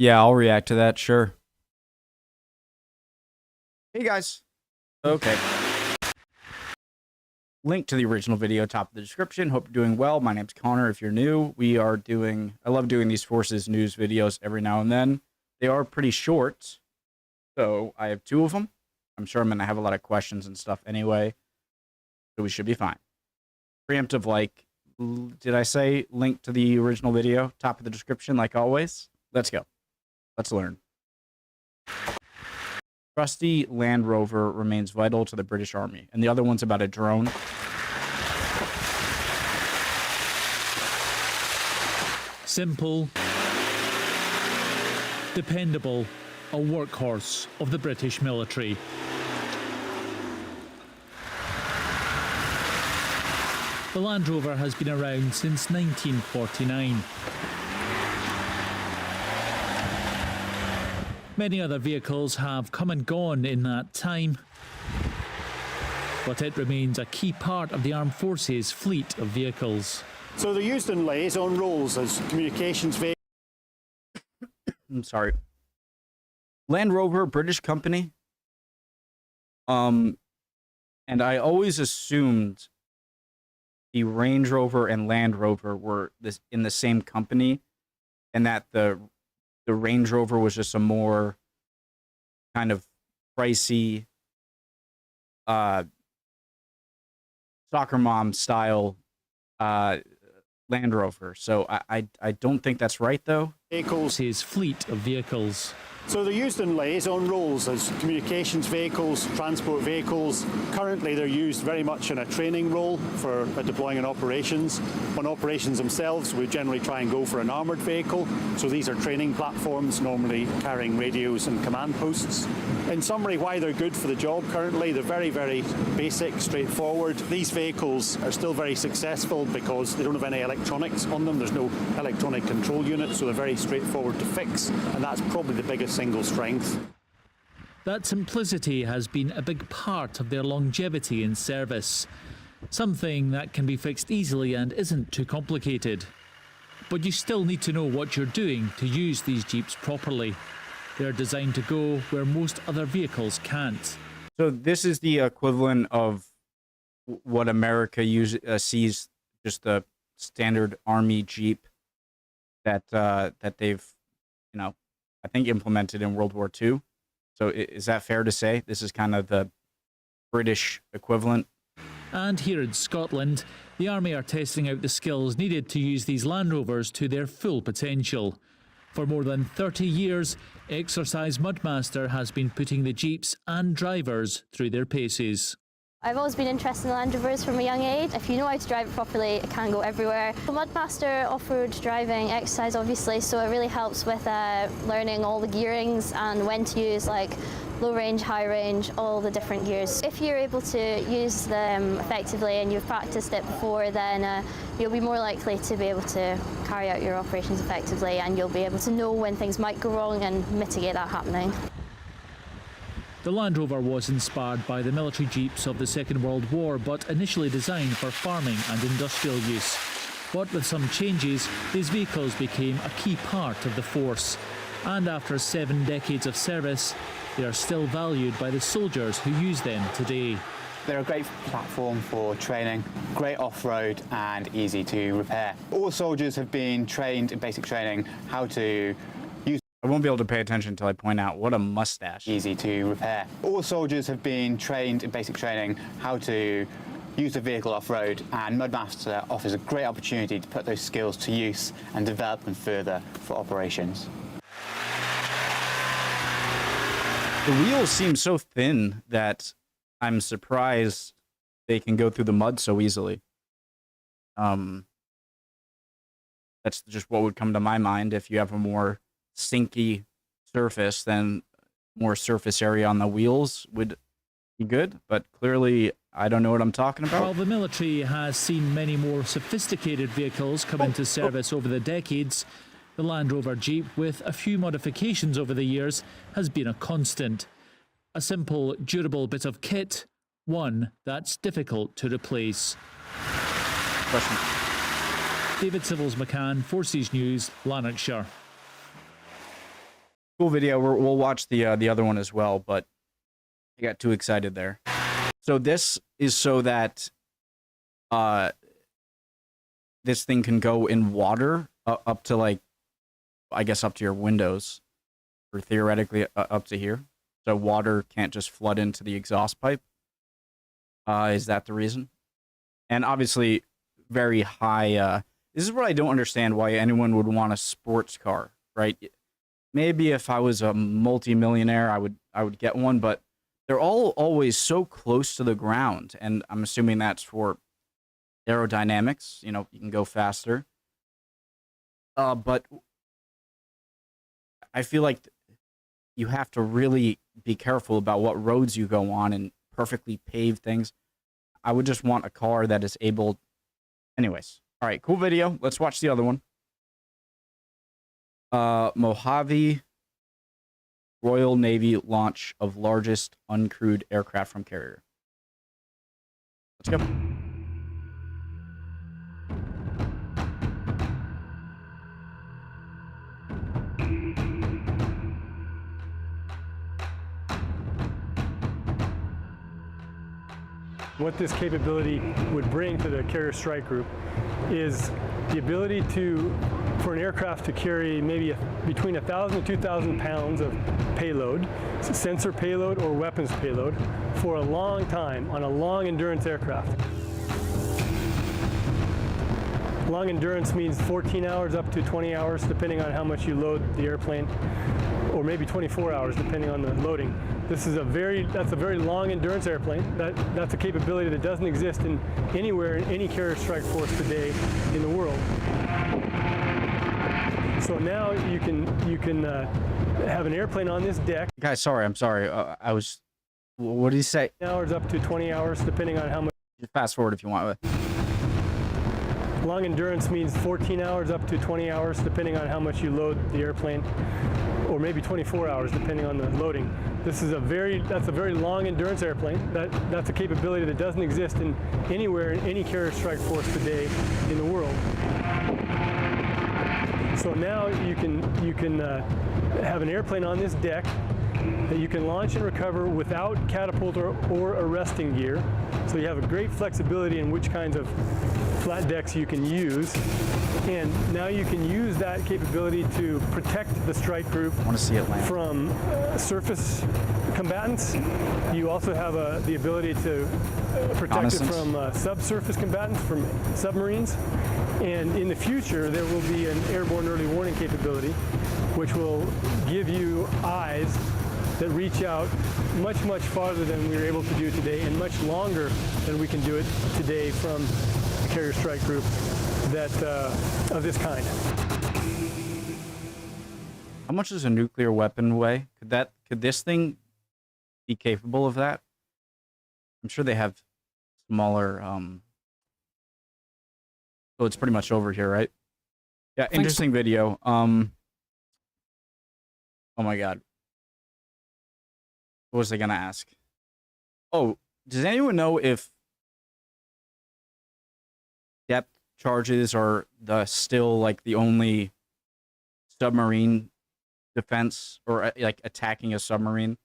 Yeah, I'll react to that, sure. Hey guys. Okay. Link to the original video, top of the description. Hope you're doing well. My name's Connor. If you're new, I love doing these Forces news videos every now and then. They are pretty short, so I have 2 of them. I'm sure I'm going to have a lot of questions and stuff anyway, so we should be fine. Preemptive, like, did I say link to the original video, top of the description, like always? Let's go. Let's learn. Trusty Land Rover remains vital to the British Army. And the other one's about a drone. Simple, dependable, a workhorse of the British military. The Land Rover has been around since 1949. Many other vehicles have come and gone in that time, but it remains a key part of the Armed Forces fleet of vehicles. So they're used in liaison roles as communications vehicles. I'm sorry. Land Rover, British company. And I always assumed the Range Rover and Land Rover were in the same company, and that the Range Rover was just a more kind of pricey soccer mom style Land Rover. So I don't think that's right, though. His fleet of vehicles. So they're used in liaison roles as communications vehicles, transport vehicles. Currently they're used very much in a training role for deploying in operations. On operations themselves, we generally try and go for an armoured vehicle. So these are training platforms, normally carrying radios and command posts. In summary, why they're good for the job currently, they're very, very basic, straightforward. These vehicles are still very successful because they don't have any electronics on them. There's no electronic control unit, so they're very straightforward to fix, and that's probably the biggest single strength. That simplicity has been a big part of their longevity in service. Something that can be fixed easily and isn't too complicated. But you still need to know what you're doing to use these Jeeps properly. They're designed to go where most other vehicles can't. So this is the equivalent of what America sees, just the standard Army Jeep that they've, I think implemented in World War II. So is that fair to say? This is kind of the British equivalent? And here in Scotland, the Army are testing out the skills needed to use these Land Rovers to their full potential. For more than 30 years, Exercise Mudmaster has been putting the Jeeps and drivers through their paces. I've always been interested in Land Rovers from a young age. If you know how to drive it properly, it can go everywhere. Mudmaster off-road driving exercise, obviously, so it really helps with learning all the gearings and when to use like low range, high range, all the different gears. If you're able to use them effectively and you've practiced it before, then you'll be more likely to be able to carry out your operations effectively, and you'll be able to know when things might go wrong and mitigate that happening. The Land Rover was inspired by the military Jeeps of the Second World War, but initially designed for farming and industrial use. But with some changes, these vehicles became a key part of the force. And after 7 decades of service, they are still valued by the soldiers who use them today. They're a great platform for training, great off-road and easy to repair. All soldiers have been trained in basic training how to I won't be able to pay attention until I point out what a mustache. easy to repair. All soldiers have been trained in basic training how to use the vehicle off-road, and Mudmaster offers a great opportunity to put those skills to use and develop them further for operations. The wheels seem so thin that I'm surprised they can go through the mud so easily. That's just what would come to my mind. If you have a more sinky surface, then more surface area on the wheels would be good, but clearly I don't know what I'm talking about. While the military has seen many more sophisticated vehicles come into service over the decades, the Land Rover Jeep, with a few modifications over the years, has been a constant. A simple, durable bit of kit, one that's difficult to replace. Question. David Civils McCann, Forces News, Lanarkshire. Cool video. We'll watch the other one as well, but I got too excited there. So this is so that this thing can go in water up to, like, I guess up to your windows, or theoretically up to here. So water can't just flood into the exhaust pipe. Is that the reason? And obviously very high. This is what I don't understand, why anyone would want a sports car, right? Maybe if I was a multi-millionaire, I would get one, but they're all always so close to the ground, and I'm assuming that's for aerodynamics. You know, you can go faster. But I feel like you have to really be careful about what roads you go on and perfectly paved things. I would just want a car that is able. Anyways, all right, cool video. Let's watch the other one. Mojave Royal Navy launch of largest uncrewed aircraft from carrier. Let's go. What this capability would bring to the carrier strike group is the ability for an aircraft to carry maybe between 1,000 and 2,000 pounds of payload, sensor payload or weapons payload, for a long time on a long endurance aircraft. Long endurance means 14 hours up to 20 hours, depending on how much you load the airplane, or maybe 24 hours, depending on the loading. That's a very long endurance airplane. That's a capability that doesn't exist anywhere in any carrier strike force today in the world. So now you can have an airplane on this deck. Guys, I'm sorry. What did he say? Hours up to 20 hours, depending on how much. Fast forward if you want. Long endurance means 14 hours up to 20 hours, depending on how much you load the airplane, or maybe 24 hours, depending on the loading. That's a very long endurance airplane. That's a capability that doesn't exist anywhere in any carrier strike force today in the world. So now you can have an airplane on this deck that you can launch and recover without catapult or arresting gear. So you have a great flexibility in which kinds of flat decks you can use. And now you can use that capability to protect the strike group from surface combatants. You also have the ability to protect it from subsurface combatants, from submarines. And in the future, there will be an airborne early warning capability, which will give you eyes that reach out much, much farther than we're able to do today, and much longer than we can do it today from a carrier strike group of this kind. How much does a nuclear weapon weigh? Could this thing be capable of that? I'm sure they have smaller. So it's pretty much over here, right? Yeah, interesting video. Oh my god. What was I gonna ask? Oh, does anyone know if depth charges are still like the only submarine defense, or like attacking a submarine?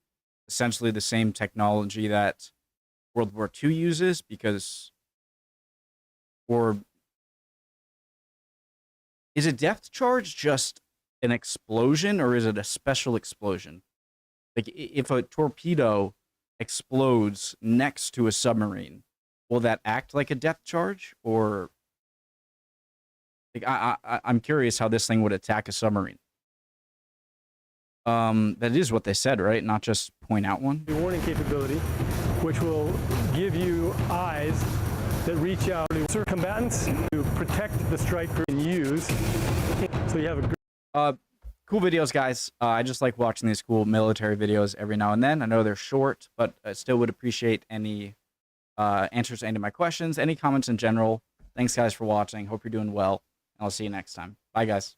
Essentially the same technology that World War II uses, because, or is a depth charge just an explosion, or is it a special explosion? Like, if a torpedo explodes next to a submarine, will that act like a depth charge? Or, like, I'm curious how this thing would attack a submarine. That is what they said, right? Not just point out one. The warning capability, which will give you eyes that reach out to combatants to protect the strike group and use. So you have a cool videos, guys. I just like watching these cool military videos every now and then. I know they're short, but I still would appreciate any answers to any of my questions, any comments in general. Thanks, guys, for watching. Hope you're doing well, and I'll see you next time. Bye, guys.